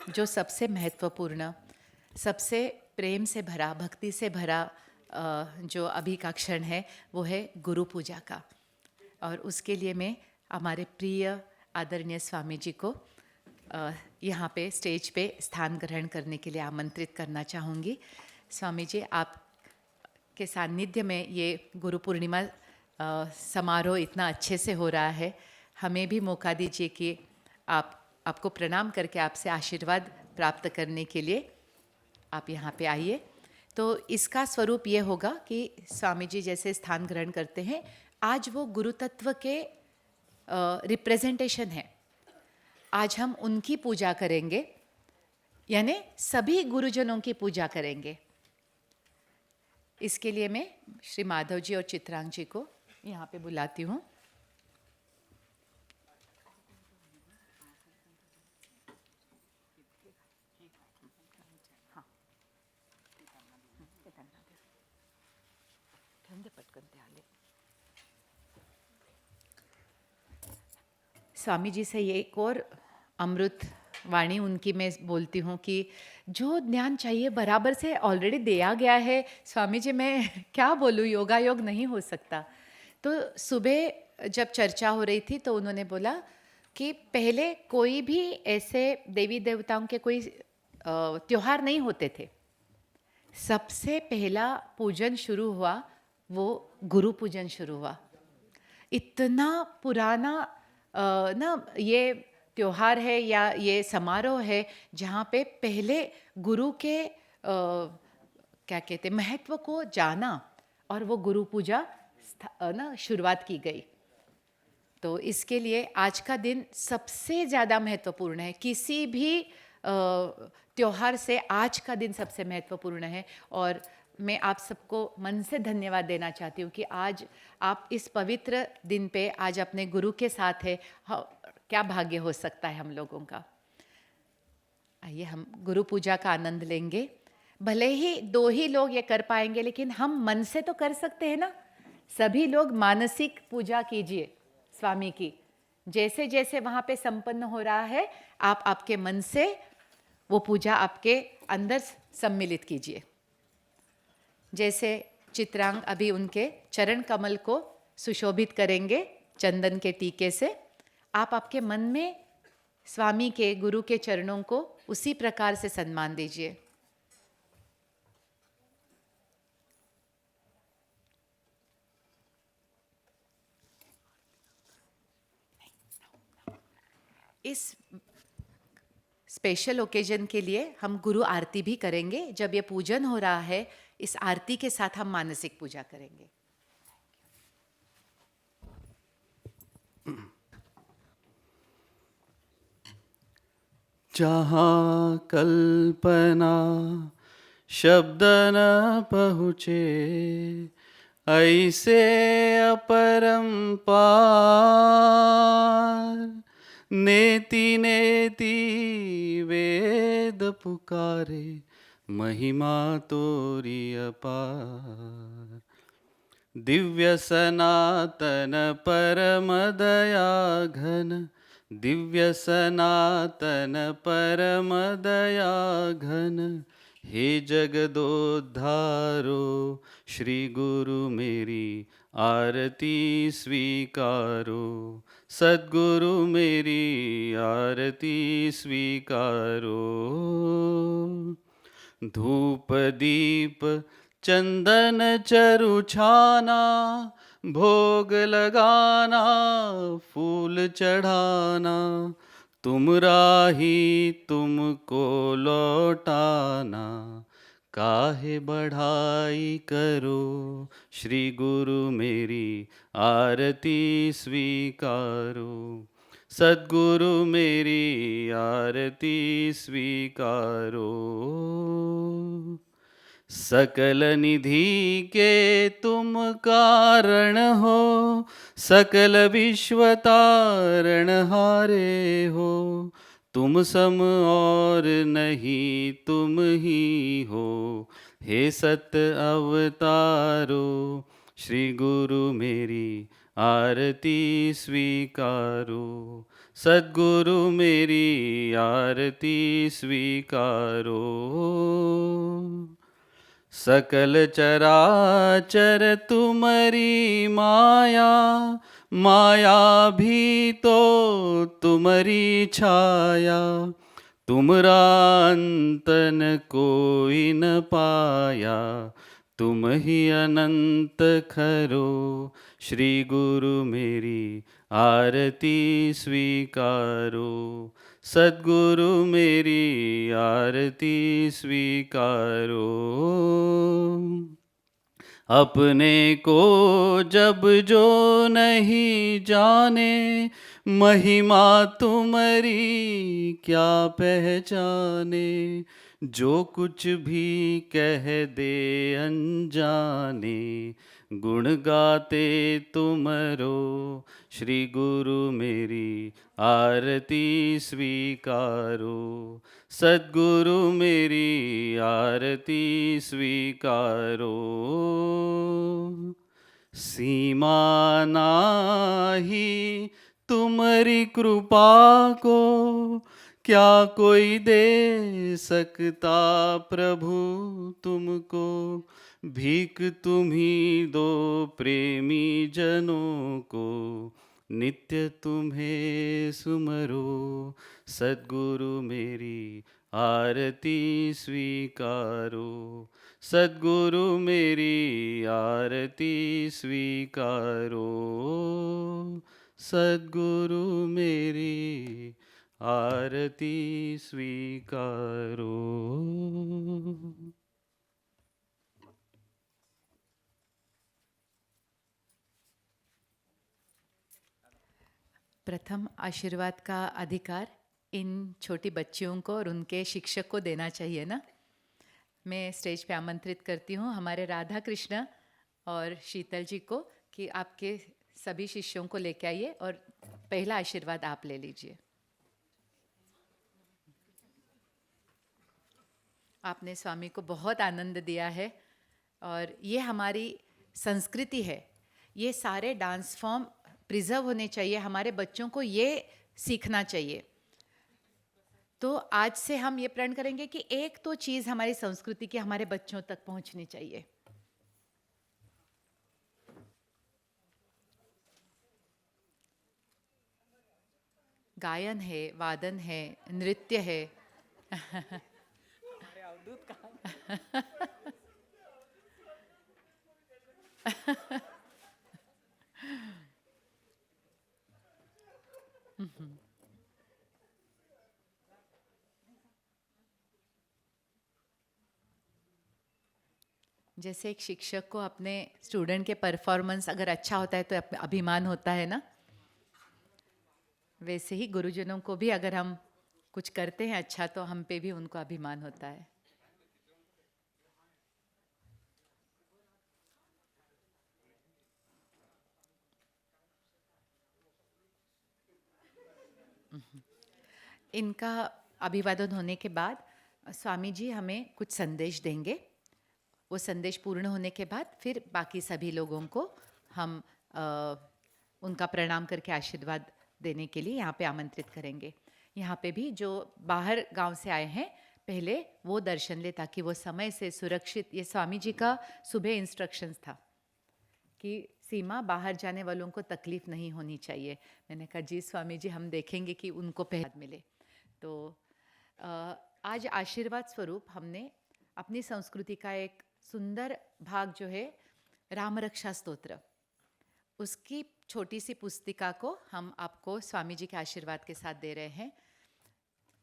जो सबसे महत्वपूर्ण, सबसे प्रेम से भरा, भक्ति से भरा जो अभी का क्षण है वो है गुरु पूजा का। और उसके लिए मैं हमारे प्रिय आदरणीय स्वामी जी को यहाँ पे स्टेज पे स्थान ग्रहण करने के लिए आमंत्रित करना चाहूँगी। स्वामी जी, आप के सानिध्य में ये गुरु पूर्णिमा समारोह इतना अच्छे से हो रहा है, हमें भी मौका दीजिए कि आपको प्रणाम करके आपसे आशीर्वाद प्राप्त करने के लिए आप यहाँ पे आइए। तो इसका स्वरूप ये होगा कि स्वामी जी जैसे स्थान ग्रहण करते हैं, आज वो गुरु तत्व के रिप्रेजेंटेशन है। आज हम उनकी पूजा करेंगे, यानी सभी गुरुजनों की पूजा करेंगे। इसके लिए मैं श्री माधव जी और चित्रांग जी को यहाँ पे बुलाती हूँ। स्वामी जी से एक और अमृत वाणी उनकी मैं बोलती हूँ कि जो ज्ञान चाहिए बराबर से ऑलरेडी दिया गया है। स्वामी जी, मैं क्या बोलूँ, योगा योग नहीं हो सकता। तो सुबह जब चर्चा हो रही थी तो उन्होंने बोला कि पहले कोई भी ऐसे देवी देवताओं के कोई त्योहार नहीं होते थे। सबसे पहला पूजन शुरू हुआ वो गुरु पूजन शुरू हुआ। इतना पुराना ना ये त्योहार है या ये समारोह है जहाँ पे पहले गुरु के क्या कहते महत्व को जाना और वो गुरु पूजा ना शुरुआत की गई। तो इसके लिए आज का दिन सबसे ज़्यादा महत्वपूर्ण है। किसी भी त्योहार से आज का दिन सबसे महत्वपूर्ण है। और मैं आप सबको मन से धन्यवाद देना चाहती हूँ कि आज आप इस पवित्र दिन पे आज अपने गुरु के साथ है। क्या भाग्य हो सकता है हम लोगों का। आइए हम गुरु पूजा का आनंद लेंगे। भले ही दो ही लोग ये कर पाएंगे, लेकिन हम मन से तो कर सकते हैं ना। सभी लोग मानसिक पूजा कीजिए स्वामी की। जैसे जैसे वहाँ पे संपन्न हो रहा है, आप आपके मन से वो पूजा आपके अंदर सम्मिलित कीजिए। जैसे चित्रांग अभी उनके चरण कमल को सुशोभित करेंगे चंदन के टीके से, आप आपके मन में स्वामी के, गुरु के चरणों को उसी प्रकार से सम्मान दीजिए। इस स्पेशल ओकेजन के लिए हम गुरु आरती भी करेंगे। जब ये पूजन हो रहा है, इस आरती के साथ हम मानसिक पूजा करेंगे। जहाँ कल्पना शब्द न पहुँचे, ऐसे अपरंपार नेति नेति वेद पुकारे, महिमा तोरी अपार। दिव्य सनातन परम दया घन, दिव्य सनातन परम दया घन, हे जगदोद्धारो श्री गुरु मेरी आरती स्वीकारो। सद्गुरु मेरी आरती स्वीकारो। धूप दीप चंदन चरु छाना, भोग लगाना फूल चढ़ाना, तुम राही तुमको लौटाना। काहे बढ़ाई करो श्री गुरु मेरी आरती स्वीकारो। सद्गुरु मेरी आरती स्वीकारो। सकल निधि के तुम कारण हो, सकल विश्व तारण हारे हो। तुम सम और नहीं तुम ही हो, हे सत अवतारो। श्री गुरु मेरी आरती स्वीकारो। सद्गुरु मेरी आरती स्वीकारो। सकल चराचर तुमरी माया, माया भी तो तुमरी छाया। तुमरा अंत न कोई न पाया, तुम ही अनंत खरो। श्री गुरु मेरी आरती स्वीकारो। सद्गुरु मेरी आरती स्वीकारो। अपने को जब जो नहीं जाने, महिमा तुम्हारी क्या पहचाने। जो कुछ भी कह दे अनजाने, गुण गाते तुमरो। श्री गुरु मेरी आरती स्वीकारो। सद्गुरु मेरी आरती स्वीकारो। सीमा नाही तुम्हारी कृपा को, क्या कोई दे सकता प्रभु तुमको। भीख तुम्ही दो प्रेमी जनों को, नित्य तुम्हें सुमरो। सद्गुरु मेरी आरती स्वीकारो। सद्गुरु मेरी आरती स्वीकारो। सद्गुरु मेरी आरती स्वीकारो। प्रथम आशीर्वाद का अधिकार इन छोटी बच्चियों को और उनके शिक्षक को देना चाहिए ना। मैं स्टेज पे आमंत्रित करती हूँ हमारे राधा कृष्ण और शीतल जी को कि आपके सभी शिष्यों को लेके आइए और पहला आशीर्वाद आप ले लीजिए। आपने स्वामी को बहुत आनंद दिया है और ये हमारी संस्कृति है। ये सारे डांस फॉर्म प्रिजर्व होने चाहिए, हमारे बच्चों को ये सीखना चाहिए। तो आज से हम ये प्रण करेंगे कि एक तो चीज़ हमारी संस्कृति की हमारे बच्चों तक पहुंचनी चाहिए। गायन है, वादन है, नृत्य है। जैसे एक शिक्षक को अपने स्टूडेंट के परफॉर्मेंस अगर अच्छा होता है तो अभिमान होता है ना, वैसे ही गुरुजनों को भी अगर हम कुछ करते हैं अच्छा तो हम पे भी उनको अभिमान होता है। इनका अभिवादन होने के बाद स्वामी जी हमें कुछ संदेश देंगे। वो संदेश पूर्ण होने के बाद फिर बाकी सभी लोगों को हम उनका प्रणाम करके आशीर्वाद देने के लिए यहाँ पे आमंत्रित करेंगे। यहाँ पे भी जो बाहर गांव से आए हैं पहले वो दर्शन ले ताकि वो समय से सुरक्षित, ये स्वामी जी का सुबह इंस्ट्रक्शंस था कि सीमा बाहर जाने वालों को तकलीफ नहीं होनी चाहिए। मैंने कहा जी स्वामी जी हम देखेंगे कि उनको पहचान मिले। तो आज आशीर्वाद स्वरूप हमने अपनी संस्कृति का एक सुंदर भाग जो है राम रक्षा स्तोत्र, उसकी छोटी सी पुस्तिका को हम आपको स्वामी जी के आशीर्वाद के साथ दे रहे हैं।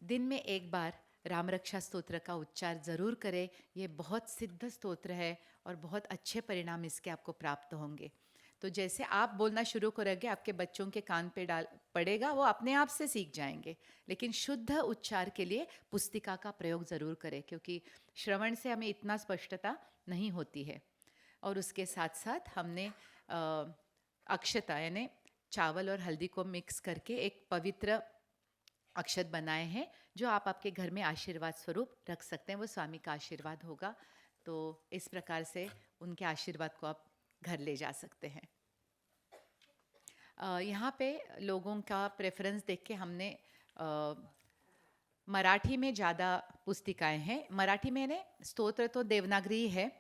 दिन में एक बार राम रक्षा स्तोत्र का उच्चार ज़रूर करें। ये बहुत सिद्ध स्तोत्र है और बहुत अच्छे परिणाम इसके आपको प्राप्त होंगे। तो जैसे आप बोलना शुरू करोगे आपके बच्चों के कान पे डाल पड़ेगा, वो अपने आप से सीख जाएंगे। लेकिन शुद्ध उच्चार के लिए पुस्तिका का प्रयोग ज़रूर करें क्योंकि श्रवण से हमें इतना स्पष्टता नहीं होती है। और उसके साथ साथ हमने अक्षता यानी चावल और हल्दी को मिक्स करके एक पवित्र अक्षत बनाए हैं जो आप आपके घर में आशीर्वाद स्वरूप रख सकते हैं। वो स्वामी का आशीर्वाद होगा। तो इस प्रकार से उनके आशीर्वाद को आप घर ले जा सकते हैं। यहाँ पे लोगों का प्रेफरेंस देख के हमने अ, मराठी में ज़्यादा पुस्तिकाएं हैं। मराठी में ने स्तोत्र तो देवनागरी है,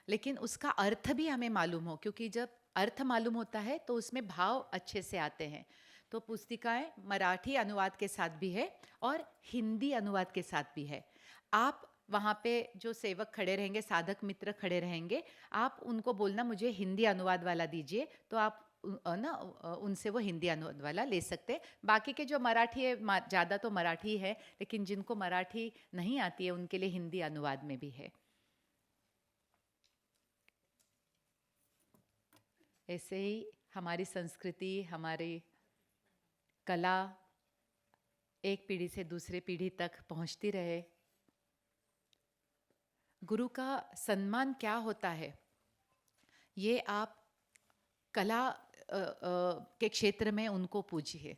लेकिन उसका अर्थ भी हमें मालूम हो, क्योंकि जब अर्थ मालूम होता है तो उसमें भाव अच्छे से आते हैं। तो पुस्तिकाएं मराठी अनुवाद के साथ भी है और हिंदी अनुवाद के साथ भी है। आप वहाँ पे जो सेवक खड़े रहेंगे, साधक मित्र खड़े रहेंगे, आप उनको बोलना मुझे हिंदी अनुवाद वाला दीजिए, तो आप उनसे वो हिंदी अनुवाद वाला ले सकते हैं। बाकी के जो मराठी है, ज़्यादा तो मराठी है, लेकिन जिनको मराठी नहीं आती है उनके लिए हिंदी अनुवाद में भी है। ऐसे ही हमारी संस्कृति, हमारी कला एक पीढ़ी से दूसरे पीढ़ी तक पहुंचती रहे। गुरु का सम्मान क्या होता है, ये आप कला के क्षेत्र में उनको पूछिए।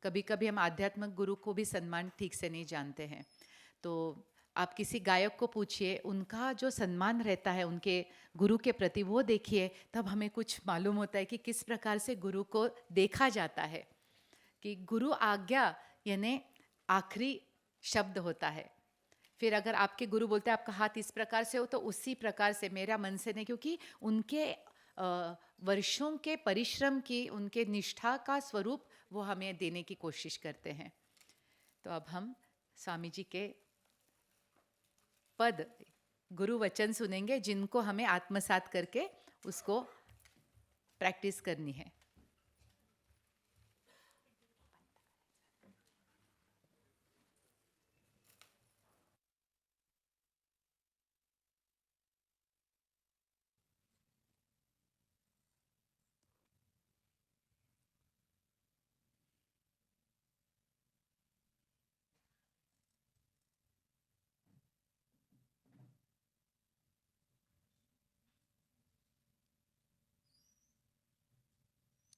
कभी कभी हम आध्यात्मिक गुरु को भी सम्मान ठीक से नहीं जानते हैं, तो आप किसी गायक को पूछिए, उनका जो सम्मान रहता है उनके गुरु के प्रति, वो देखिए, तब हमें कुछ मालूम होता है कि किस प्रकार से गुरु को देखा जाता है। कि गुरु आज्ञा यानी आखिरी शब्द होता है। फिर अगर आपके गुरु बोलते हैं आपका हाथ इस प्रकार से हो, तो उसी प्रकार से, मेरा मन से नहीं, क्योंकि उनके वर्षों के परिश्रम की, उनके निष्ठा का स्वरूप वो हमें देने की कोशिश करते हैं। तो अब हम स्वामी जी के पद, गुरु वचन सुनेंगे, जिनको हमें आत्मसात करके उसको प्रैक्टिस करनी है।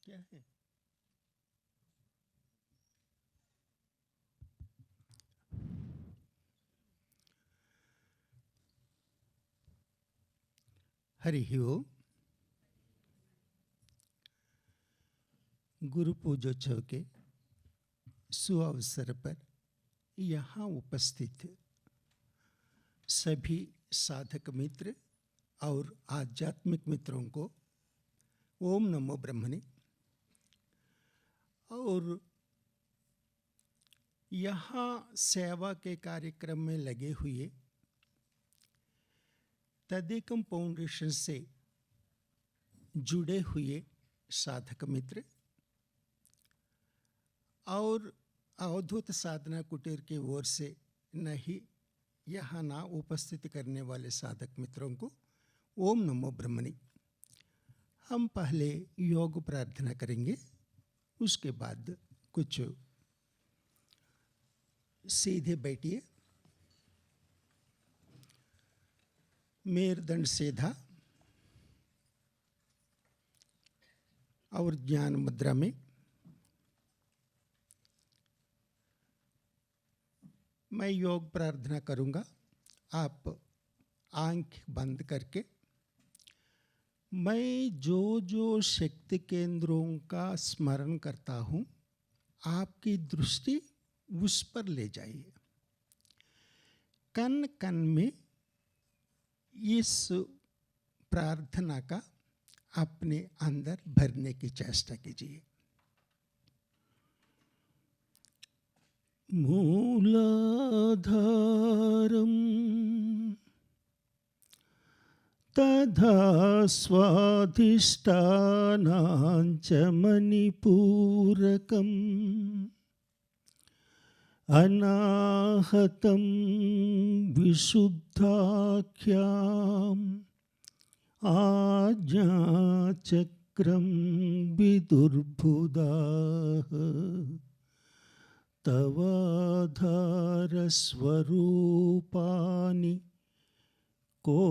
क्या है? हरि ओम। गुरु पूजोत्सव के सुअवसर पर यहाँ उपस्थित सभी साधक मित्र और आध्यात्मिक मित्रों को ओम नमो ब्रह्मणे। और यहाँ सेवा के कार्यक्रम में लगे हुए तदेकम फाउंडेशन से जुड़े हुए साधक मित्र और अवधूत साधना कुटीर की ओर से नहीं यहाँ ना उपस्थित करने वाले साधक मित्रों को ओम नमो ब्रह्मणे। हम पहले योग प्रार्थना करेंगे, उसके बाद कुछ सीधे बैठिए, मेरुदंड सीधा और ज्ञान मुद्रा में। मैं योग प्रार्थना करूंगा, आप आंख बंद करके मैं जो जो शक्ति केंद्रों का स्मरण करता हूं, आपकी दृष्टि उस पर ले जाइए। कण कण में इस प्रार्थना का अपने अंदर भरने की चेष्टा कीजिए। मूलाधारम तथा स्वाधिष्ठानांच मणिपूरकम् अनाहतं विशुद्धाख्याम् आज्ञाचक्रं विदुर्बुधाः तवाधारस्वरूपानि को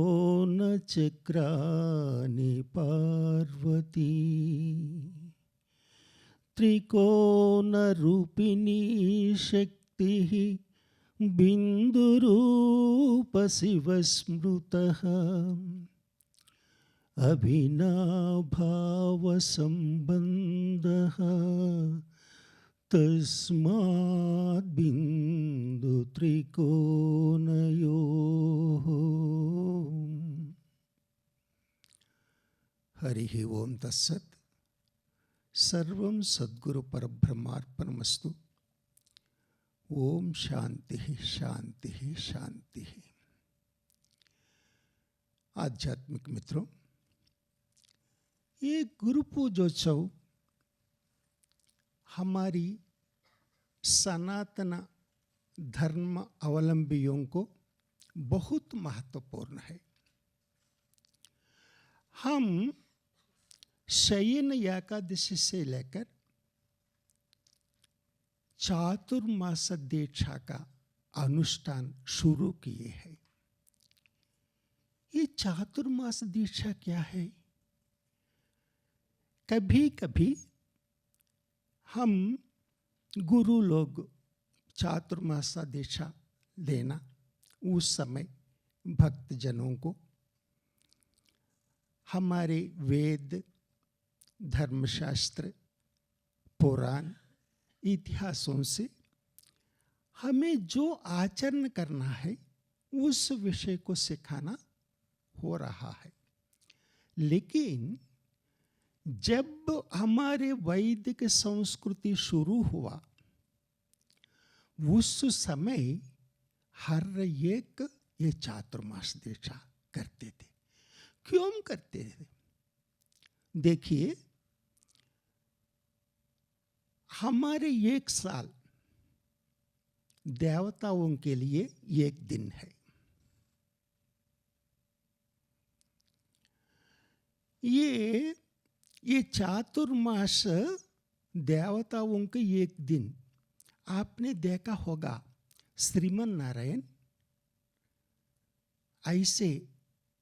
न चक्रानि पार्वती त्रिकोणरूपिणी शक्तिः बिन्दुरूप शिवस्मृतः अभिनाभाव संबंधः तस्माद् बिंदु त्रिकोणयोः। हरिः ओम तत्सत्। सर्वं सद्गुरु परब्रह्मार्पणमस्तु। ओम शांति शांति शांति। आध्यात्मिक मित्रों, ये गुरु पूजोत्सव हमारी सनातन धर्म अवलंबियों को बहुत महत्वपूर्ण है। हम शयन एकादशी से लेकर चातुर्मास दीक्षा का अनुष्ठान शुरू किए हैं। ये चातुर्मास दीक्षा क्या है? कभी कभी हम गुरु लोग चातुर्मास दीक्षा देना, उस समय भक्तजनों को हमारे वेद, धर्मशास्त्र, पुराण, इतिहासों से हमें जो आचरण करना है उस विषय को सिखाना हो रहा है। लेकिन जब हमारे वैदिक संस्कृति शुरू हुआ, उस समय हर एक ये चातुर्मास दीक्षा करते थे। क्यों करते थे? देखिए, हमारे एक साल देवताओं के लिए एक दिन है। ये चातुर्मास देवताओं के एक दिन, आपने देखा होगा श्रीमन नारायण ऐसे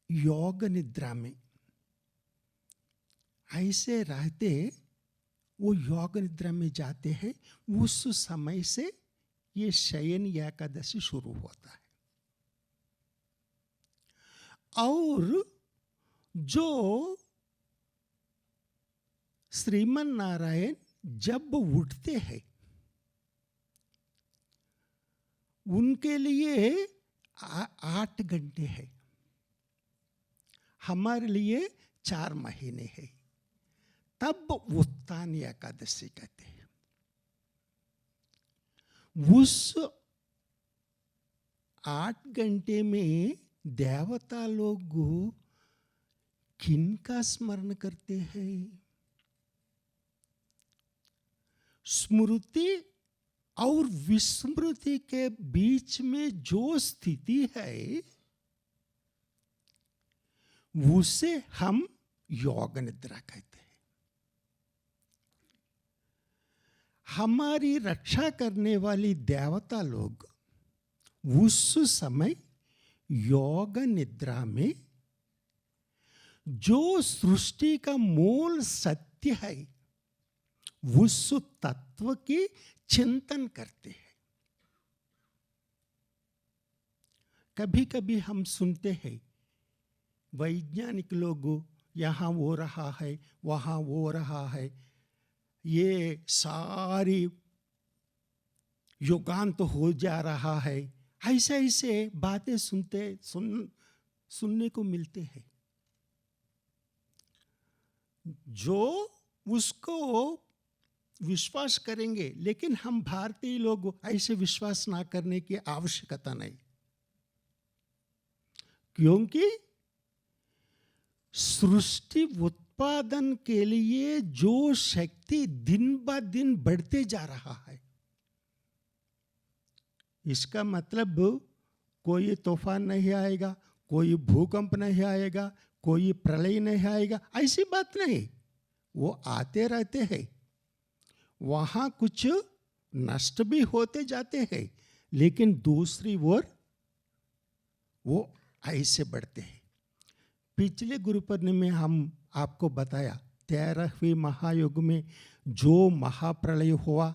योग निद्रा में ऐसे रहते, वो योग निद्रा में जाते हैं। उस समय से ये शयन एकादशी शुरू होता है। और जो श्रीमन नारायण जब उठते हैं, उनके लिए 8 घंटे है, हमारे लिए 4 महीने है। तब उत्तान एकादशी कहते हैं। उस 8 घंटे में देवता लोग किनका स्मरण करते हैं? स्मृति और विस्मृति के बीच में जो स्थिति है, उसे हम योग निद्रा कहते हैं। हमारी रक्षा करने वाली देवता लोग उस समय योग निद्रा में जो सृष्टि का मूल सत्य है, उस तत्व की चिंतन करते हैं। कभी कभी हम सुनते हैं वैज्ञानिक लोग यहाँ हो रहा है, वहाँ हो रहा है, ये सारी युगांत हो जा रहा है, ऐसे ऐसे बातें सुनने को मिलते हैं। जो उसको विश्वास करेंगे, लेकिन हम भारतीय लोग ऐसे विश्वास ना करने की आवश्यकता नहीं, क्योंकि सृष्टि उत्पादन के लिए जो शक्ति दिन ब दिन बढ़ते जा रहा है, इसका मतलब कोई तूफान नहीं आएगा, कोई भूकंप नहीं आएगा, कोई प्रलय नहीं आएगा, ऐसी बात नहीं। वो आते रहते हैं, वहां कुछ नष्ट भी होते जाते हैं, लेकिन दूसरी ओर वो ऐसे बढ़ते हैं। पिछले गुरु पूर्णिमा में हम आपको बताया 13वें महायुग में जो महाप्रलय हुआ,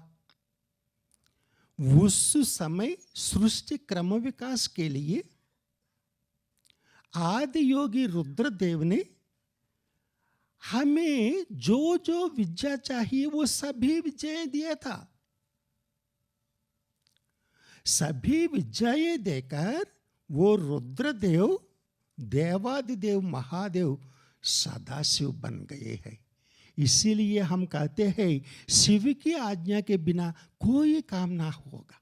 उस समय सृष्टि क्रम विकास के लिए आदि योगी रुद्रदेव ने हमें जो जो विद्या चाहिए वो सभी विद्याएं दिया था। सभी विद्याएं देकर वो रुद्रदेव, देवादिदेव महादेव सदाशिव बन गए हैं। इसीलिए हम कहते हैं शिव की आज्ञा के बिना कोई काम ना होगा।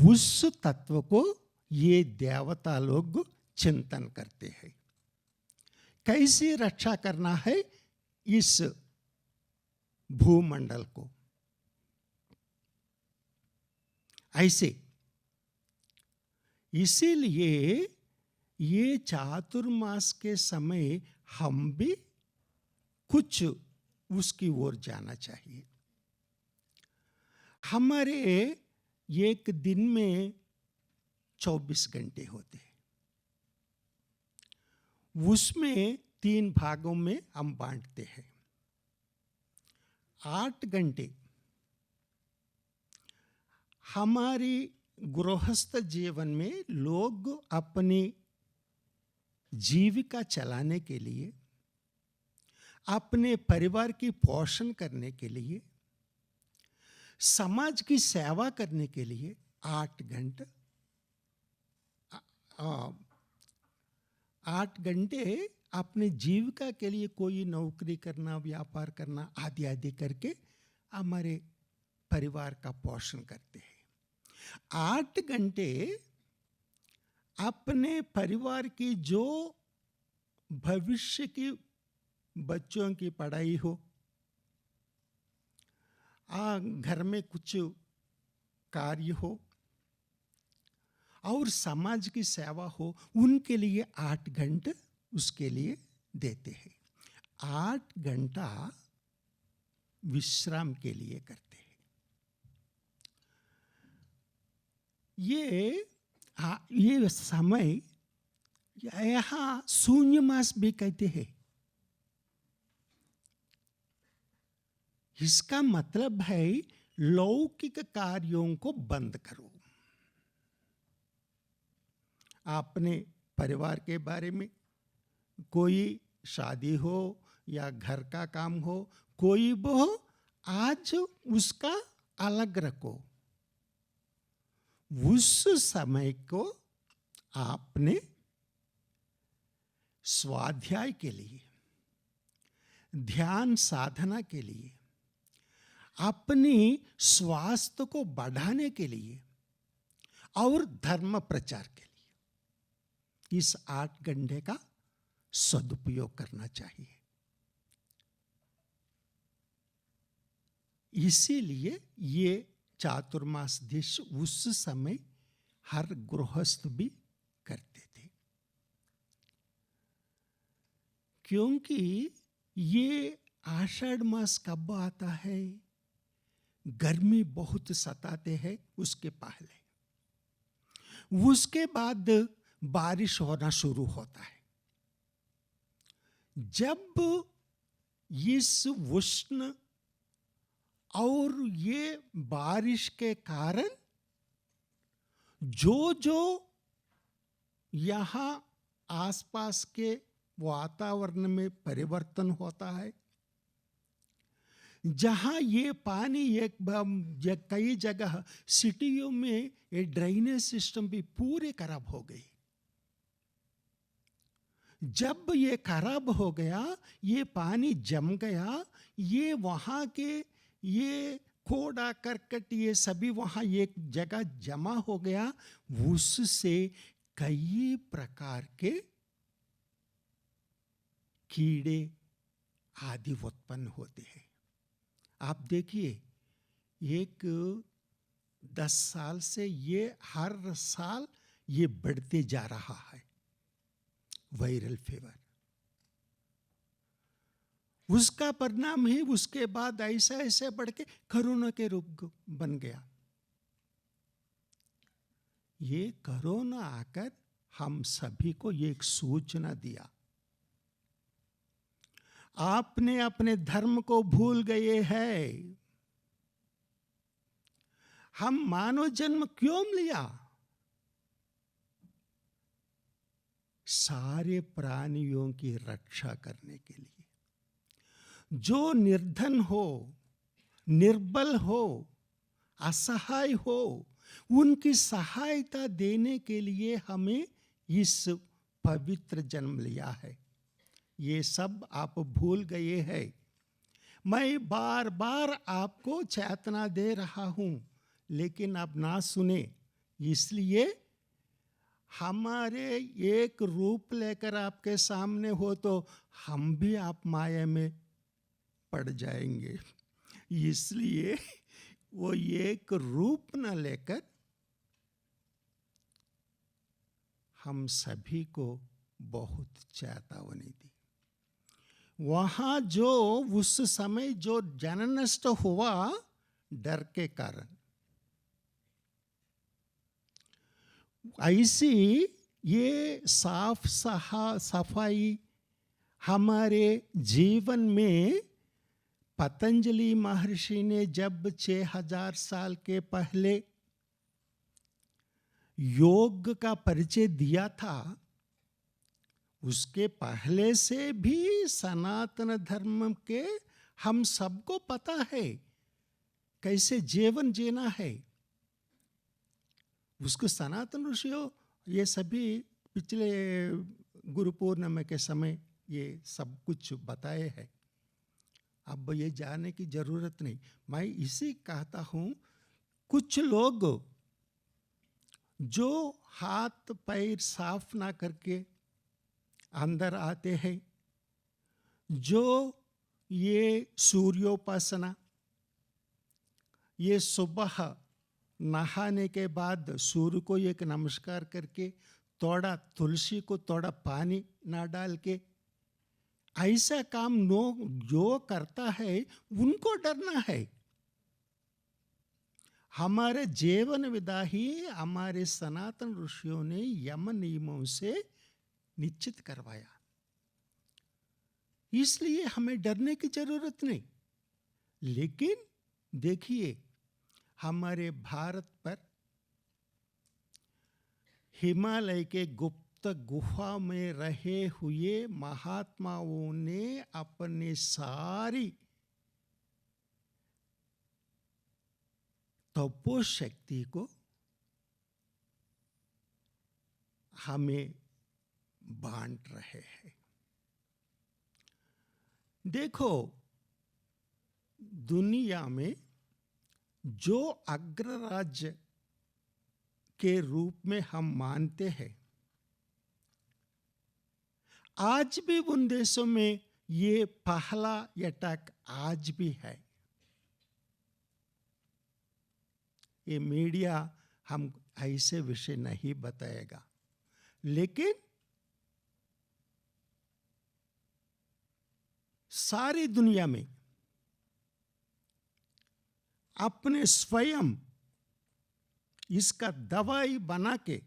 उस तत्व को ये देवता लोग चिंतन करते हैं। कैसे रक्षा करना है इस भूमंडल को। ऐसे इसीलिए ये चातुर्मास के समय हम भी कुछ उसकी ओर जाना चाहिए। हमारे एक दिन में 24 घंटे होते हैं, उसमें 3 भागों में हम बांटते हैं। 8 घंटे हमारी गृहस्थ जीवन में लोग अपनी जीविका चलाने के लिए, अपने परिवार की पोषण करने के लिए, समाज की सेवा करने के लिए 8 घंटे अपने जीविका के लिए कोई नौकरी करना, व्यापार करना आदि आदि करके हमारे परिवार का पोषण करते हैं। 8 घंटे अपने परिवार की जो भविष्य की बच्चों की पढ़ाई हो, घर में कुछ कार्य हो और समाज की सेवा हो, उनके लिए 8 घंटे उसके लिए देते हैं। 8 घंटा विश्राम के लिए करते हैं। ये समय यहाँ शून्य मास भी कहते हैं। इसका मतलब है लौकिक कार्यों को बंद करो। अपने परिवार के बारे में, कोई शादी हो या घर का काम हो, कोई भी हो, आज उसका अलग रखो। उस समय को आपने स्वाध्याय के लिए, ध्यान साधना के लिए, अपनी स्वास्थ्य को बढ़ाने के लिए और धर्म प्रचार के लिए इस 8 घंटे का सदुपयोग करना चाहिए। इसीलिए ये चातुर्मास दिवस उस समय हर गृहस्थ भी करते थे, क्योंकि ये आषाढ़ मास कब आता है? गर्मी बहुत सताते हैं उसके पहले, उसके बाद बारिश होना शुरू होता है। जब इस उष्ण और ये बारिश के कारण जो यहाँ आसपास के वातावरण में परिवर्तन होता है, जहाँ ये पानी कई जगह सिटियों में ये ड्रेनेज सिस्टम भी पूरे खराब हो गई। जब ये खराब हो गया, ये पानी जम गया, ये वहाँ के ये कूड़ा करकट ये सभी वहाँ एक जगह जमा हो गया, उससे कई प्रकार के कीड़े आदि उत्पन्न होते हैं। आप देखिए, 10 साल से ये हर साल ये बढ़ते जा रहा है वायरल फीवर। उसका परिणाम ही उसके बाद ऐसा ऐसे बढ़ के कोरोना के रूप बन गया। ये कोरोना आकर हम सभी को एक सूचना दिया, आपने अपने धर्म को भूल गए हैं। हम मानव जन्म क्यों लिया? सारे प्राणियों की रक्षा करने के लिए। जो निर्धन हो, निर्बल हो, असहाय हो, उनकी सहायता देने के लिए हमें इस पवित्र जन्म लिया है। ये सब आप भूल गए हैं। मैं बार बार आपको चेतना दे रहा हूं, लेकिन अब ना सुने। इसलिए हमारे एक रूप लेकर आपके सामने हो तो हम भी आप माया में पड़ जाएंगे। इसलिए वो एक रूप न लेकर हम सभी को बहुत चेतावनी दी। वहां जो उस समय जो जन नष्ट हुआ डर के कारण, ऐसी ये साफ सफाई हमारे जीवन में पतंजलि महर्षि ने जब 6000 साल के पहले योग का परिचय दिया था, उसके पहले से भी सनातन धर्म के हम सबको पता है कैसे जीवन जीना है। उसको सनातन ऋषियों ये सभी पिछले गुरु पूर्णिमा के समय ये सब कुछ बताए हैं। अब ये जानने की जरूरत नहीं। मैं इसी कहता हूं, कुछ लोग जो हाथ पैर साफ ना करके अंदर आते हैं, जो ये सूर्योपासना, ये सुबह नहाने के बाद सूर्य को एक नमस्कार करके, थोड़ा तुलसी को थोड़ा पानी ना डाल के, ऐसा काम जो करता है उनको डरना है। हमारे जीवन विधा ही हमारे सनातन ऋषियों ने यम नियमों से निश्चित करवाया। इसलिए हमें डरने की जरूरत नहीं। लेकिन देखिए, हमारे भारत पर हिमालय के गुप्त गुफा में रहे हुए महात्माओं ने अपने सारी तपो शक्ति को हमें बांट रहे हैं। देखो, दुनिया में जो अग्रराज्य के रूप में हम मानते हैं, आज भी उन देशों में ये पहला अटैक आज भी है। ये मीडिया हम ऐसे विषय नहीं बताएगा, लेकिन सारी दुनिया में अपने स्वयं इसका दवाई बना के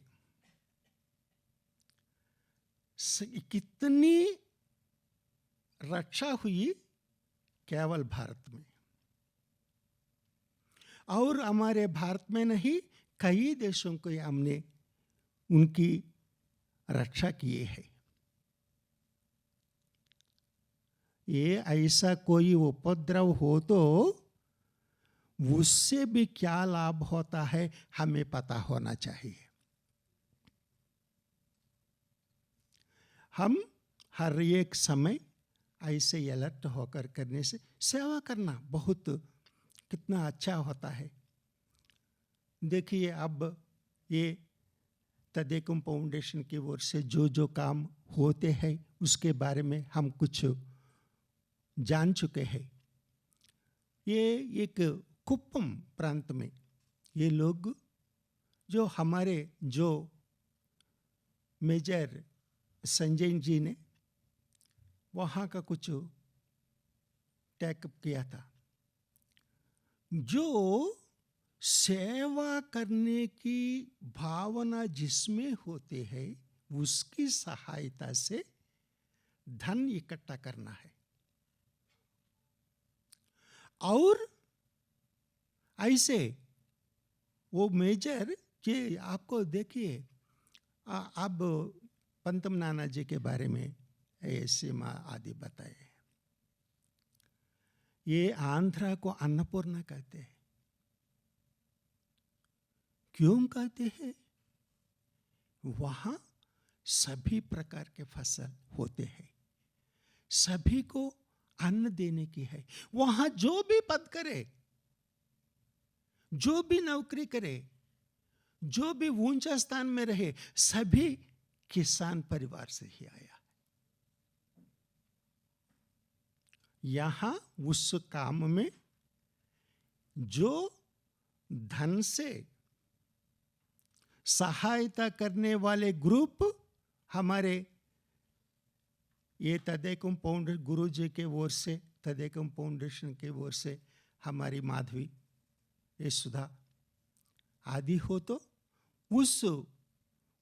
कितनी रक्षा हुई केवल भारत में। और हमारे भारत में नहीं, कई देशों को हमने उनकी रक्षा किए है। ये ऐसा कोई उपद्रव हो तो उससे भी क्या लाभ होता है हमें पता होना चाहिए। हम हर एक समय ऐसे अलर्ट होकर करने से सेवा करना बहुत कितना अच्छा होता है। देखिए, अब ये तदेकम फाउंडेशन की ओर से जो काम होते हैं उसके बारे में हम कुछ जान चुके हैं। ये एक कुप्पम प्रांत में ये लोग जो हमारे जो मेजर संजय जी ने वहाँ का कुछ टेकअप किया था। जो सेवा करने की भावना जिसमें होते हैं उसकी सहायता से धन इकट्ठा करना है। और ऐसे वो मेजर के आपको देखिए, अब पंतम नाना जी के बारे में ये सीमा आदि बताए। ये आंध्रा को अन्नपूर्णा कहते हैं। क्यों कहते हैं? वहां सभी प्रकार के फसल होते हैं, सभी को अन्न देने की है। वहां जो भी पद करे, जो भी नौकरी करे, जो भी ऊंचा स्थान में रहे, सभी किसान परिवार से ही आया। यहां उस काम में जो धन से सहायता करने वाले ग्रुप हमारे ये तदेकम फाउंडेशन गुरु जी के ओर से, तदेकम फाउंडेशन के ओर से हमारी माधवी, ये सुधा आदि हो, तो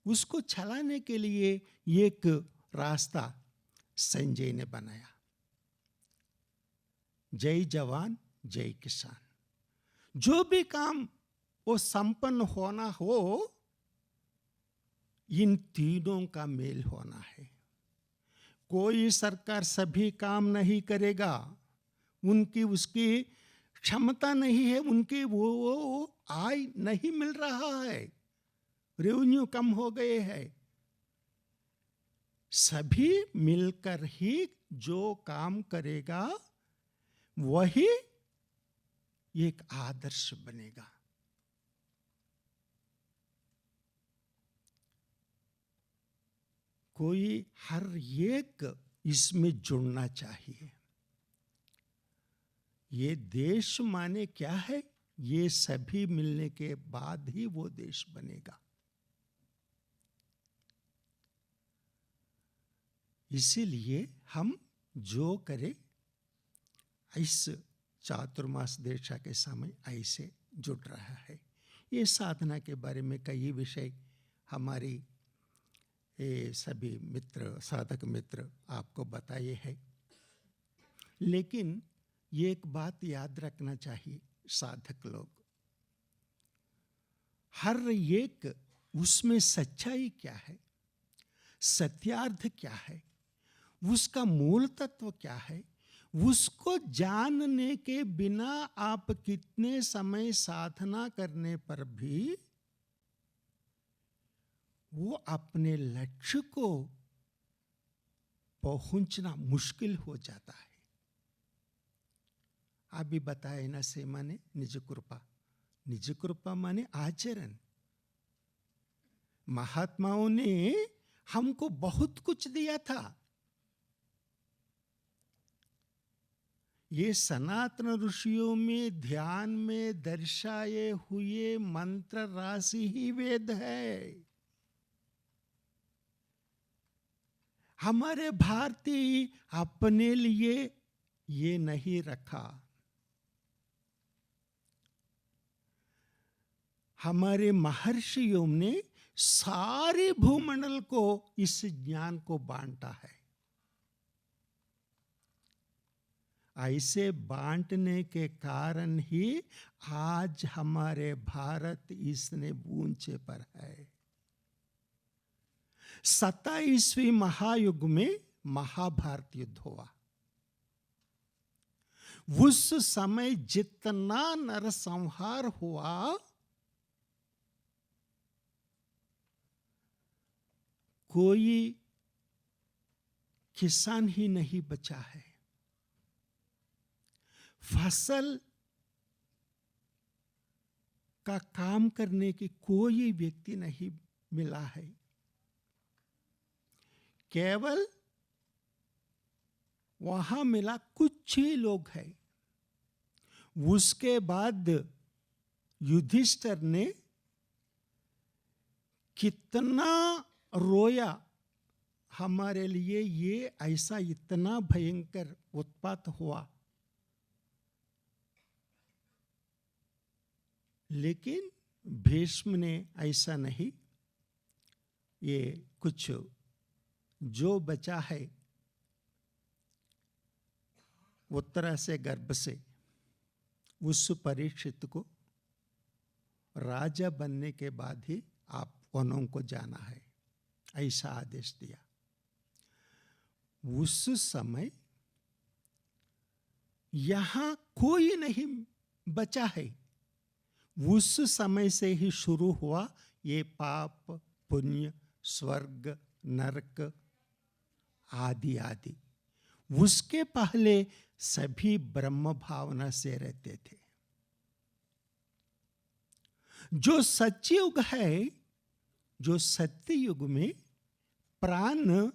उसको चलाने के लिए एक रास्ता संजय ने बनाया। जय जवान जय किसान। जो भी काम वो संपन्न होना हो, इन तीनों का मेल होना है। कोई सरकार सभी काम नहीं करेगा, उनकी उसकी क्षमता नहीं है, उनकी वो आय नहीं मिल रहा है, रेवेन्यू कम हो गए हैं। सभी मिलकर ही जो काम करेगा वही एक आदर्श बनेगा। कोई हर एक इसमें जुड़ना चाहिए। ये देश माने क्या है? ये सभी मिलने के बाद ही वो देश बनेगा। इसीलिए हम जो करें इस चातुर्मास दीक्षा के समय ऐसे जुड़ रहा है। ये साधना के बारे में कई विषय हमारी ये सभी मित्र, साधक मित्र आपको बताए हैं। लेकिन ये एक बात याद रखना चाहिए, साधक लोग, हर एक उसमें सच्चाई क्या है, सत्यार्थ क्या है, उसका मूल तत्व क्या है, उसको जानने के बिना आप कितने समय साधना करने पर भी वो अपने लक्ष्य को पहुंचना मुश्किल हो जाता है। अभी बताए ना सीमा ने निज कृपा। निज कृपा माने आचरण। महात्माओं ने हमको बहुत कुछ दिया था। ये सनातन ऋषियों में ध्यान में दर्शाए हुए मंत्र राशि ही वेद है। हमारे भारतीय अपने लिए ये नहीं रखा। हमारे महर्षियों ने सारे भूमंडल को इस ज्ञान को बांटा है। ऐसे बांटने के कारण ही आज हमारे भारत इसने ऊंचे पर है। 27वीं महायुग में महाभारत युद्ध हुआ। उस समय जितना नरसंहार हुआ, कोई किसान ही नहीं बचा है। फसल का काम करने की कोई व्यक्ति नहीं मिला है। केवल वहां मिला कुछ ही लोग हैं। उसके बाद युधिष्ठिर ने कितना रोया, हमारे लिए ये ऐसा इतना भयंकर उत्पात हुआ। लेकिन भीष्म ने ऐसा नहीं, ये कुछ जो बचा है उत्तरा से गर्भ से, उस परीक्षित को राजा बनने के बाद ही आप वनों को जाना है, ऐसा आदेश दिया। उस समय यहां कोई नहीं बचा है। उस समय से ही शुरू हुआ ये पाप पुण्य स्वर्ग नरक आदि आदि। उसके पहले सभी ब्रह्म भावना से रहते थे। जो सत्ययुग है, जो सत्य युग में प्राण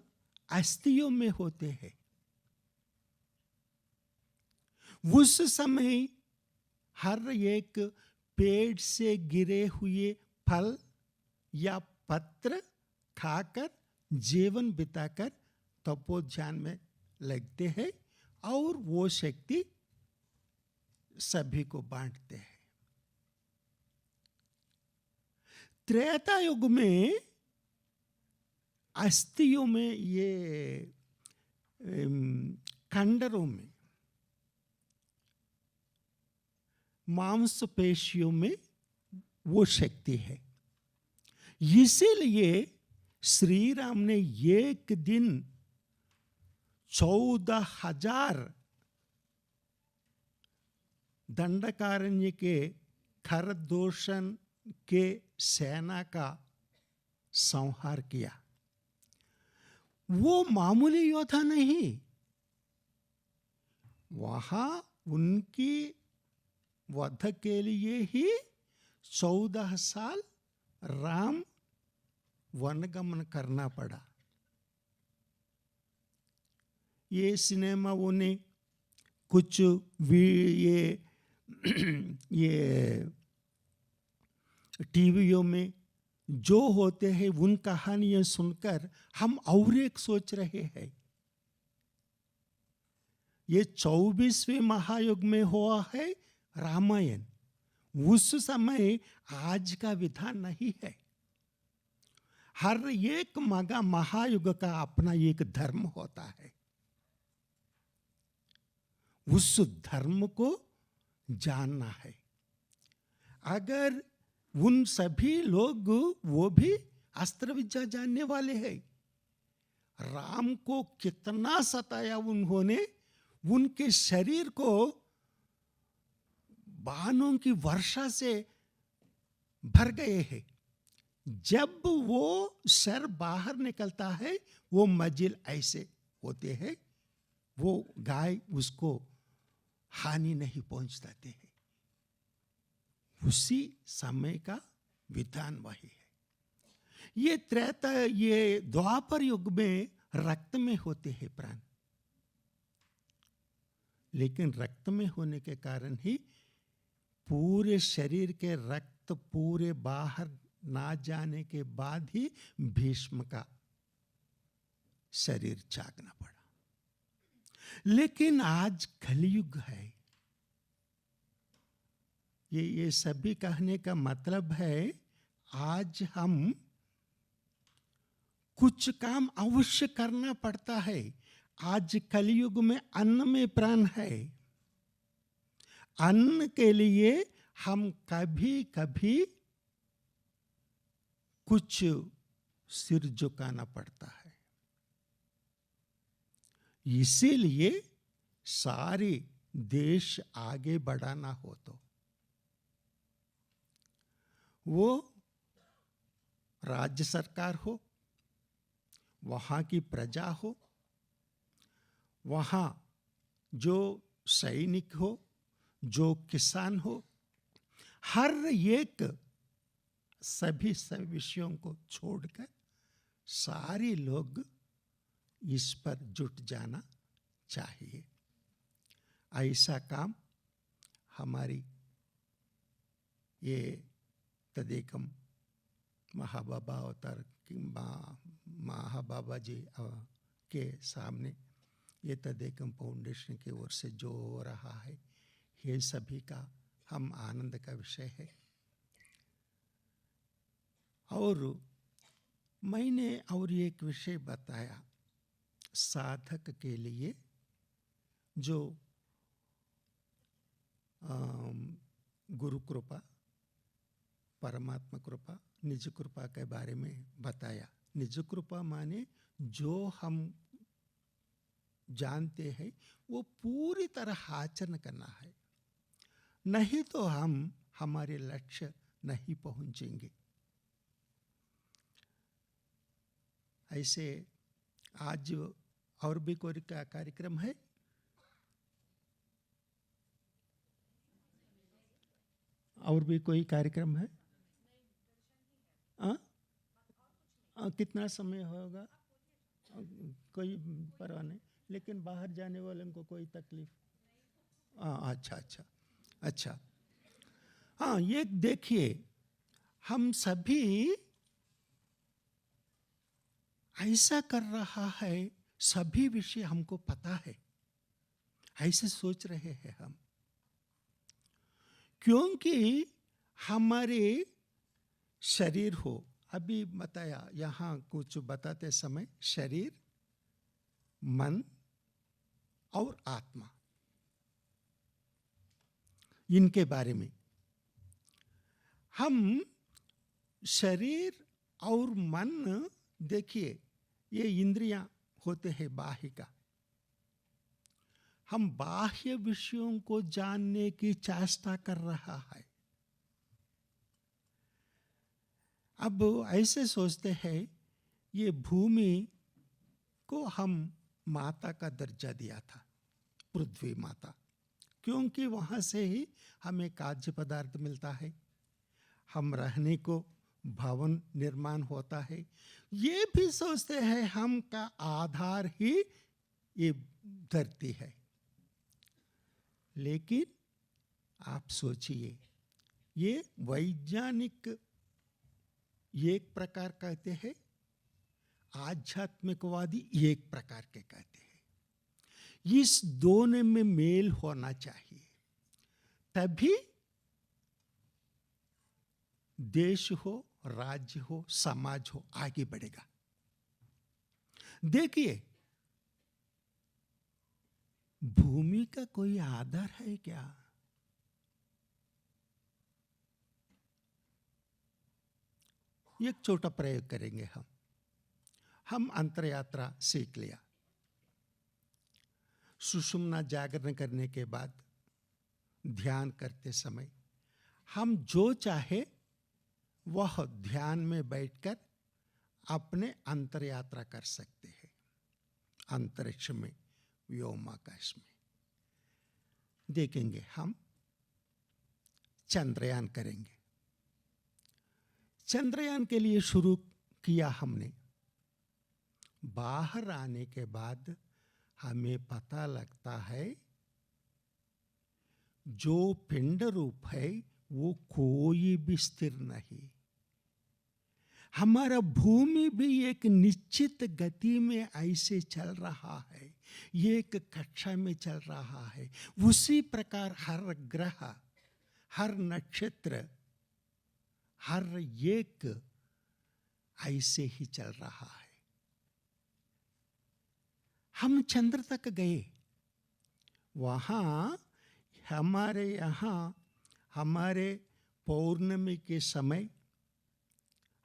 अस्थियों में होते हैं, उस समय हर एक पेड़ से गिरे हुए फल या पत्र खाकर जीवन बिताकर तपोध्यान में लगते हैं और वो शक्ति सभी को बांटते हैं। त्रेता युग में अस्थियों में, ये खंडरों में, मांसपेशियों में वो शक्ति है। इसीलिए श्री राम ने एक दिन 14,000 दंडकारण्य के खरदूषण के सेना का संहार किया। वो मामूली योद्धा नहीं, वहां उनकी वध के लिए ही 14 साल राम वनगमन करना पड़ा। ये सिनेमाओं ने कुछ ये टीवियों में जो होते हैं उन कहानियां सुनकर हम और एक सोच रहे हैं। ये 24वें महायुग में हुआ है रामायण। उस समय आज का विधान नहीं है। हर एक महायुग का अपना एक धर्म होता है। उस धर्म को जानना है। अगर उन सभी लोग, वो भी अस्त्र विद्या जानने वाले हैं, राम को कितना सताया उन्होंने, उनके शरीर को बाणों की वर्षा से भर गए हैं। जब वो सर बाहर निकलता है, वो मजिल ऐसे होते हैं, वो गाय उसको हानि नहीं पहुंचते हैं। उसी समय का विधान वही है। ये त्रेता, ये द्वापर युग में रक्त में होते हैं प्राण, लेकिन रक्त में होने के कारण ही पूरे शरीर के रक्त पूरे बाहर ना जाने के बाद ही भीष्म का शरीर त्यागना पड़ा। लेकिन आज कलयुग है। ये सभी कहने का मतलब है, आज हम कुछ काम अवश्य करना पड़ता है। आज कलयुग में अन्न में प्राण है। अन्न के लिए हम कभी कभी कुछ सिर झुकाना पड़ता है। इसीलिए सारे देश आगे बढ़ाना हो तो वो राज्य सरकार हो, वहां की प्रजा हो, वहां जो सैनिक हो, जो किसान हो, हर एक सभी विषयों को छोड़कर सारे लोग इस पर जुट जाना चाहिए। ऐसा काम हमारी ये तदेकम महाबाबा अवतार महाबाबा जी के सामने ये तदेकम फाउंडेशन की ओर से जो हो रहा है, ये सभी का हम आनंद का विषय है। और मैंने और एक विषय बताया, साधक के लिए जो गुरु कृपा, परमात्मा कृपा, निज कृपा के बारे में बताया। निज कृपा माने जो हम जानते हैं वो पूरी तरह आचरण करना है, नहीं तो हम हमारे लक्ष्य नहीं पहुंचेंगे। ऐसे आज और भी कोई कार्यक्रम है? और भी कोई कार्यक्रम है? कितना समय होगा? कोई परवाह नहीं, लेकिन बाहर जाने वालों को कोई तकलीफ? अच्छा अच्छा अच्छा। हाँ, ये देखिए, हम सभी ऐसा कर रहा है, सभी विषय हमको पता है, ऐसे सोच रहे हैं हम, क्योंकि हमारे शरीर हो, अभी बताया यहाँ कुछ बताते समय, शरीर, मन और आत्मा, इनके बारे में हम शरीर और मन, देखिए ये इंद्रियां होते हैं बाह्य का, हम बाह्य विषयों को जानने की चेष्टा कर रहा है। अब ऐसे सोचते हैं, ये भूमि को हम माता का दर्जा दिया था, पृथ्वी माता, क्योंकि वहाँ से ही हमें खाद्य पदार्थ मिलता है, हम रहने को भवन निर्माण होता है। ये भी सोचते हैं हम का आधार ही ये धरती है, लेकिन आप सोचिए, ये वैज्ञानिक एक प्रकार कहते हैं, आध्यात्मिकवादी एक प्रकार के कहते हैं। इस दोनों में मेल होना चाहिए, तभी देश हो, राज्य हो, समाज हो, आगे बढ़ेगा। देखिए, भूमि का कोई आधार है क्या? एक छोटा प्रयोग करेंगे हम अंतर यात्रा सीख लिया, सुषुम्ना जागरण करने के बाद ध्यान करते समय हम जो चाहे वह ध्यान में बैठकर अपने अंतर यात्रा कर सकते हैं, अंतरिक्ष में, व्योमाकाश में। देखेंगे हम चंद्रयान करेंगे। चंद्रयान के लिए शुरू किया हमने, बाहर आने के बाद हमें पता लगता है जो पिंड रूप है वो कोई भी स्थिर नहीं, हमारा भूमि भी एक निश्चित गति में ऐसे चल रहा है, एक कक्षा में चल रहा है। उसी प्रकार हर ग्रह, हर नक्षत्र, हर एक ऐसे ही चल रहा है। हम चंद्र तक गए, वहां हमारे यहाँ हमारे पौर्णमी के समय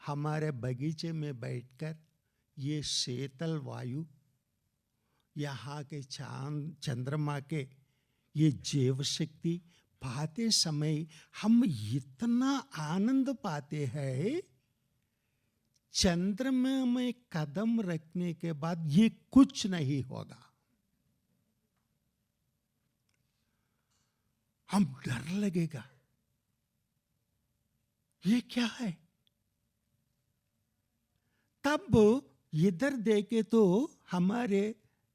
हमारे बगीचे में बैठकर ये शीतल वायु, यहाँ के चांद, चंद्रमा के ये जीव शक्ति पाते समय हम इतना आनंद पाते हैं, चंद्रमा में कदम रखने के बाद ये कुछ नहीं होगा, हम डर लगेगा, ये क्या है? तब इधर देखे तो हमारे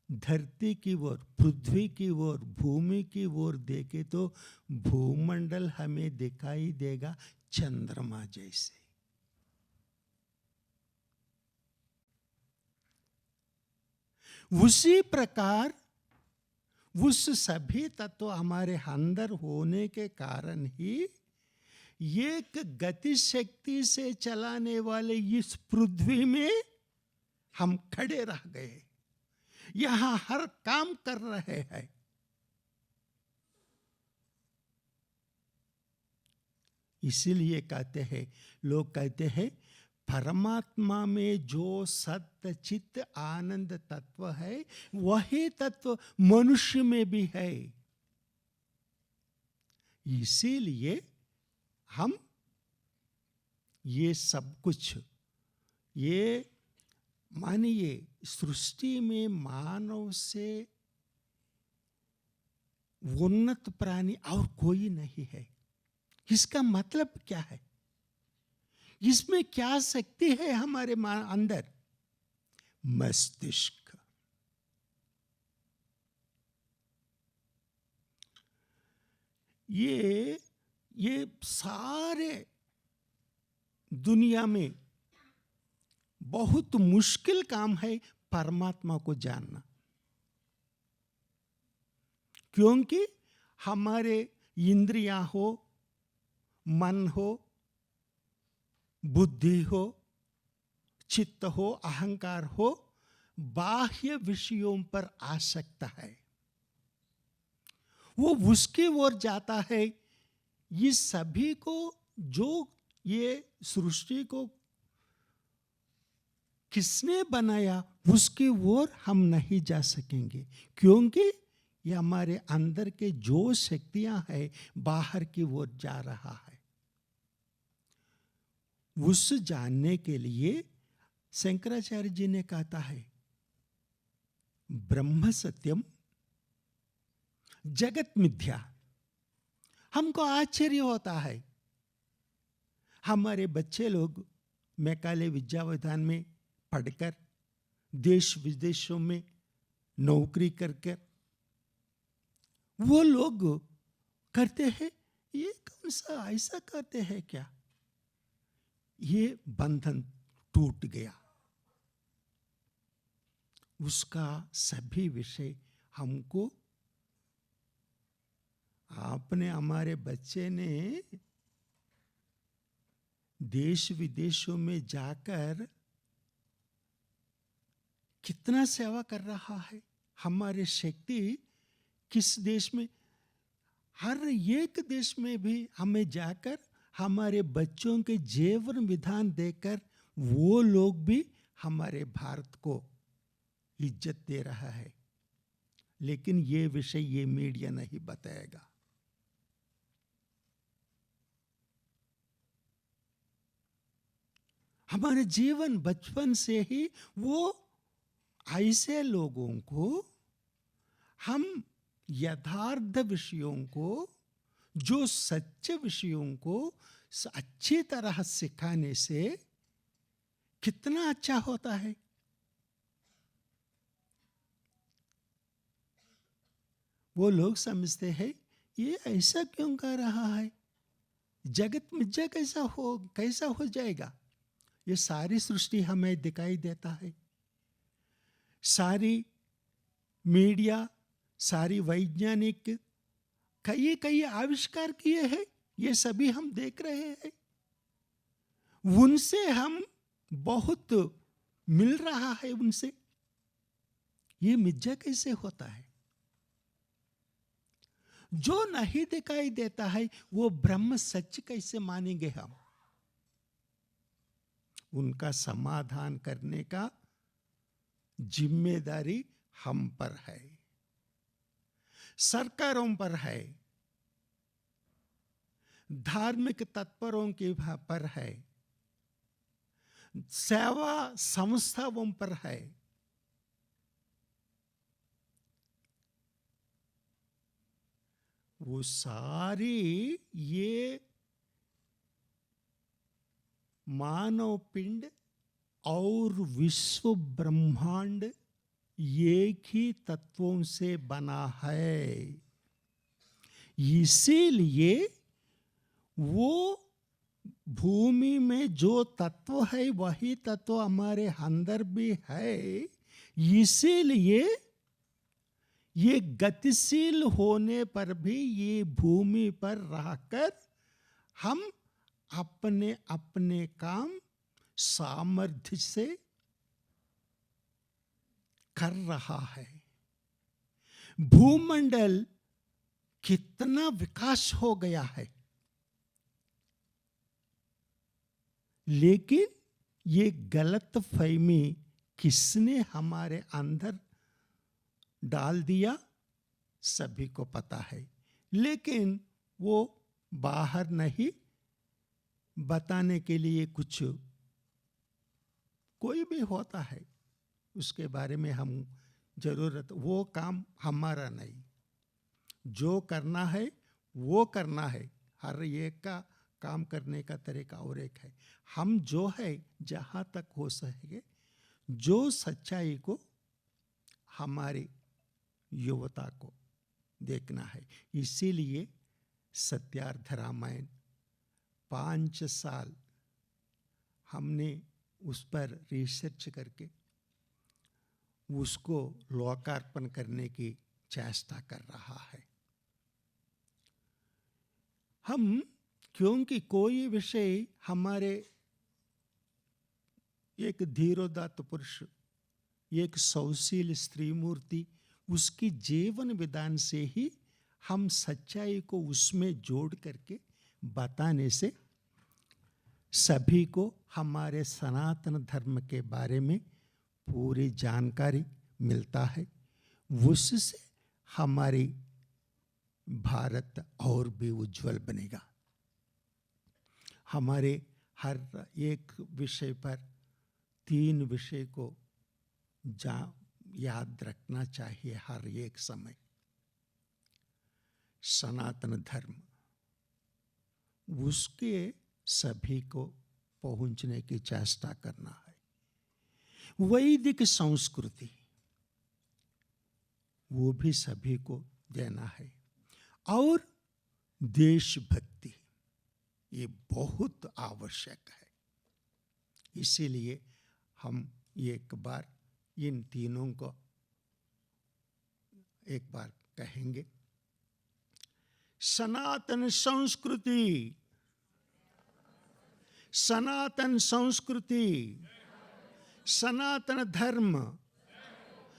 धरती की ओर, पृथ्वी की ओर, भूमि की ओर देखे तो भूमंडल हमें दिखाई देगा चंद्रमा जैसे। उसी प्रकार उस सभी तत्व हमारे अंदर होने के कारण ही एक गति शक्ति से चलाने वाले इस पृथ्वी में हम खड़े रह गए, यहां हर काम कर रहे हैं। इसीलिए कहते हैं, लोग कहते हैं परमात्मा में जो सत्य चित्त आनंद तत्व है, वही तत्व मनुष्य में भी है। इसीलिए हम ये सब कुछ, ये मानिए सृष्टि में मानव से उन्नत प्राणी और कोई नहीं है। इसका मतलब क्या है? इसमें क्या शक्ति है हमारे अंदर? मस्तिष्क। ये सारे दुनिया में बहुत मुश्किल काम है परमात्मा को जानना, क्योंकि हमारे इंद्रियां हो, मन हो, बुद्धि हो, चित्त हो, अहंकार हो, बाह्य विषयों पर आसक्त है। वो उसकी ओर जाता है। ये सभी को, जो ये सृष्टि को किसने बनाया, उसकी ओर हम नहीं जा सकेंगे, क्योंकि ये हमारे अंदर के जो शक्तियां हैं बाहर की ओर जा रहा है। उस जानने के लिए शंकराचार्य जी ने कहा है, ब्रह्म सत्यम जगत मिथ्या। हमको आश्चर्य होता है, हमारे बच्चे लोग मैकाले विद्याविधान में पढ़कर देश विदेशों में नौकरी करके वो लोग करते हैं, ये कौन सा ऐसा करते हैं क्या? ये बंधन टूट गया। उसका सभी विषय हमको, आपने, हमारे बच्चे ने देश विदेशों में जाकर कितना सेवा कर रहा है। हमारे शक्ति किस देश में, हर एक देश में भी हमें जाकर हमारे बच्चों के जीवन विधान देकर वो लोग भी हमारे भारत को इज्जत दे रहा है। लेकिन ये विषय ये मीडिया नहीं बताएगा। हमारे जीवन बचपन से ही वो ऐसे लोगों को हम यथार्थ विषयों को, जो सच्चे विषयों को अच्छी तरह सिखाने से कितना अच्छा होता है। वो लोग समझते हैं ये ऐसा क्यों कर रहा है, जगत मिथ्या कैसा हो जाएगा। ये सारी सृष्टि हमें दिखाई देता है, सारी मीडिया, सारी वैज्ञानिक कई कई आविष्कार किए हैं, ये सभी हम देख रहे हैं। उनसे हम बहुत मिल रहा है उनसे। ये मिथ्या कैसे होता है? जो नहीं दिखाई देता है वो ब्रह्म सच कैसे मानेंगे हम? उनका समाधान करने का जिम्मेदारी हम पर है, सरकारों पर है, धार्मिक तत्परों के पर है, सेवा संस्थाओं पर है। वो सारी ये मानव पिंड और विश्व ब्रह्मांड एक ही तत्वों से बना है। इसीलिए वो भूमि में जो तत्व है वही तत्व हमारे अंदर भी है। इसीलिए ये गतिशील होने पर भी ये भूमि पर रहकर हम अपने अपने काम सामर्थ्य से कर रहा है। भूमंडल कितना विकास हो गया है, लेकिन ये गलत फहमी किसने हमारे अंदर डाल दिया, सभी को पता है, लेकिन वो बाहर नहीं बताने के लिए कुछ कोई भी होता है, उसके बारे में हम जरूरत, वो काम हमारा नहीं, जो करना है वो करना है। हर एक का काम करने का तरीका और एक है। हम जो है जहाँ तक हो सके जो सच्चाई को हमारी युवता को देखना है। इसीलिए सत्यार्थ रामायण 5 साल हमने उस पर रिसर्च करके उसको लोकार्पण करने की चेष्टा कर रहा है। हम क्योंकि कोई विषय हमारे एक धीरोदात्त पुरुष, एक सौशील स्त्री मूर्ति, उसकी जीवन विधान से ही हम सच्चाई को उसमें जोड़ करके बताने से सभी को हमारे सनातन धर्म के बारे में पूरी जानकारी मिलता है। उससे हमारी भारत और भी उज्जवल बनेगा। हमारे हर एक विषय पर 3 विषय को याद रखना चाहिए हर एक समय। सनातन धर्म, उसके सभी को पहुंचने की चेष्टा करना है। वैदिक संस्कृति, वो भी सभी को देना है। और देशभक्ति, ये बहुत आवश्यक है। इसीलिए हम एक बार इन तीनों को एक बार कहेंगे। सनातन संस्कृति, सनातन संस्कृति, सनातन धर्म,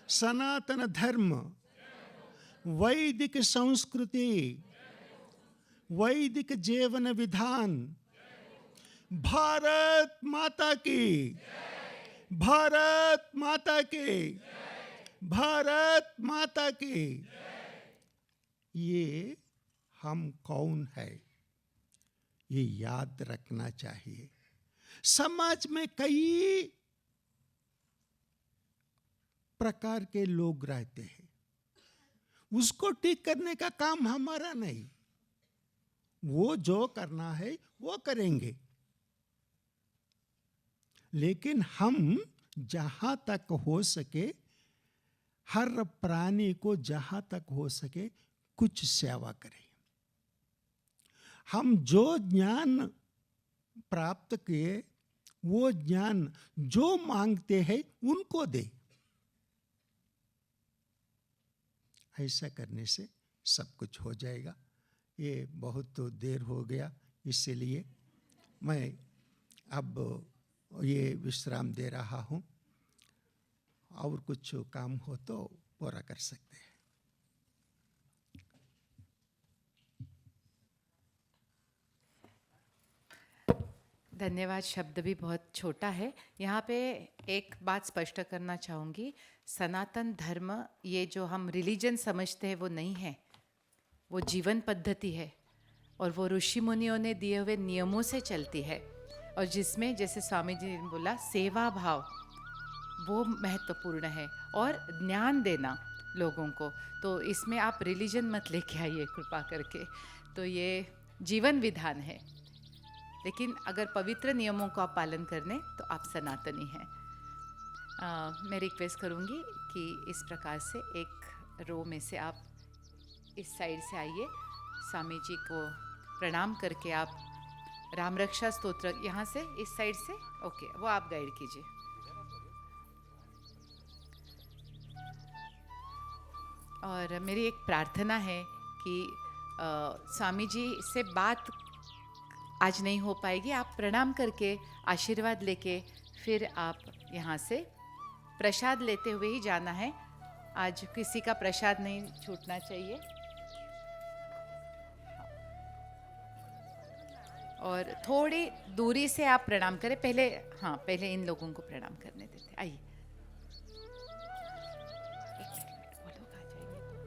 सनातन धर्म, वैदिक संस्कृति, वैदिक जीवन विधान। भारत माता की, भारत माता की, भारत माता की। ये हम कौन है, ये याद रखना चाहिए। समाज में कई प्रकार के लोग रहते हैं, उसको ठीक करने का काम हमारा नहीं। वो जो करना है वो करेंगे, लेकिन हम जहां तक हो सके, हर प्राणी को जहां तक हो सके कुछ सेवा करें। हम जो ज्ञान प्राप्त किए, वो ज्ञान जो मांगते हैं उनको दे। ऐसा करने से सब कुछ हो जाएगा। ये बहुत देर हो गया, इसलिए मैं अब ये विश्राम दे रहा हूँ, और कुछ काम हो तो पूरा कर सकते हैं। धन्यवाद। शब्द भी बहुत छोटा है। यहाँ पे एक बात स्पष्ट करना चाहूँगी, सनातन धर्म ये जो हम रिलीजन समझते हैं वो नहीं है, वो जीवन पद्धति है, और वो ऋषि मुनियों ने दिए हुए नियमों से चलती है, और जिसमें जैसे स्वामी जी ने बोला सेवा भाव वो महत्वपूर्ण है, और ज्ञान देना लोगों को। तो इसमें आप रिलीजन मत लेके आइए कृपा करके। तो ये जीवन विधान है, लेकिन अगर पवित्र नियमों का आप पालन करने तो आप सनातनी हैं। मैं रिक्वेस्ट करूँगी कि इस प्रकार से एक रो में से आप इस साइड से आइए, स्वामी जी को प्रणाम करके आप राम रक्षा स्तोत्र यहाँ से इस साइड से, ओके, वो आप गाइड कीजिए। और मेरी एक प्रार्थना है कि स्वामी जी से बात आज नहीं हो पाएगी, आप प्रणाम करके आशीर्वाद लेके फिर आप यहाँ से प्रसाद लेते हुए ही जाना है। आज किसी का प्रसाद नहीं छूटना चाहिए। और थोड़ी दूरी से आप प्रणाम करें पहले। हाँ, पहले इन लोगों को प्रणाम करने देते। आइए, एक मिनट, वो लोग आ जाएंगे तो।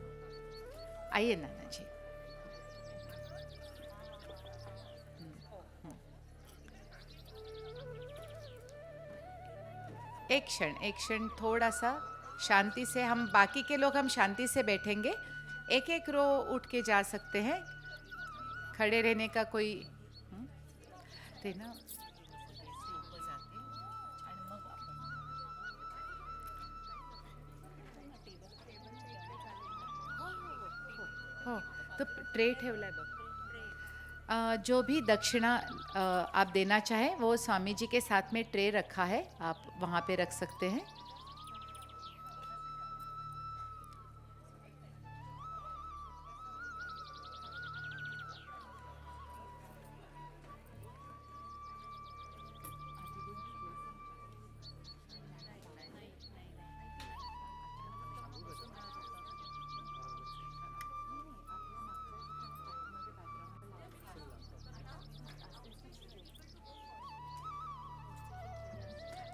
आइए नाना जी। एक क्षण थोड़ा सा शांति से, हम बाकी के लोग हम शांति से बैठेंगे। एक एक रो उठ के जा सकते हैं, खड़े रहने का कोई ते ना। हो तो ट्रे ठेवलाय बघ। जो भी दक्षिणा आप देना चाहें वो स्वामी जी के साथ में ट्रे रखा है, आप वहाँ पे रख सकते हैं।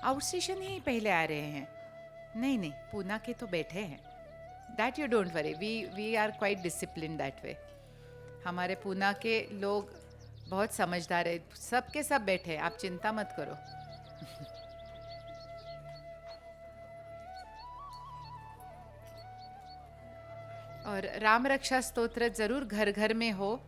आउट स्टेशन ही पहले आ रहे हैं। नहीं नहीं, पूना के तो बैठे हैं। That you don't worry, we are quite discipline that way. हमारे पूना के लोग बहुत समझदार है, सब के सब बैठे हैं, आप चिंता मत करो। और राम रक्षा स्तोत्र जरूर घर घर में हो।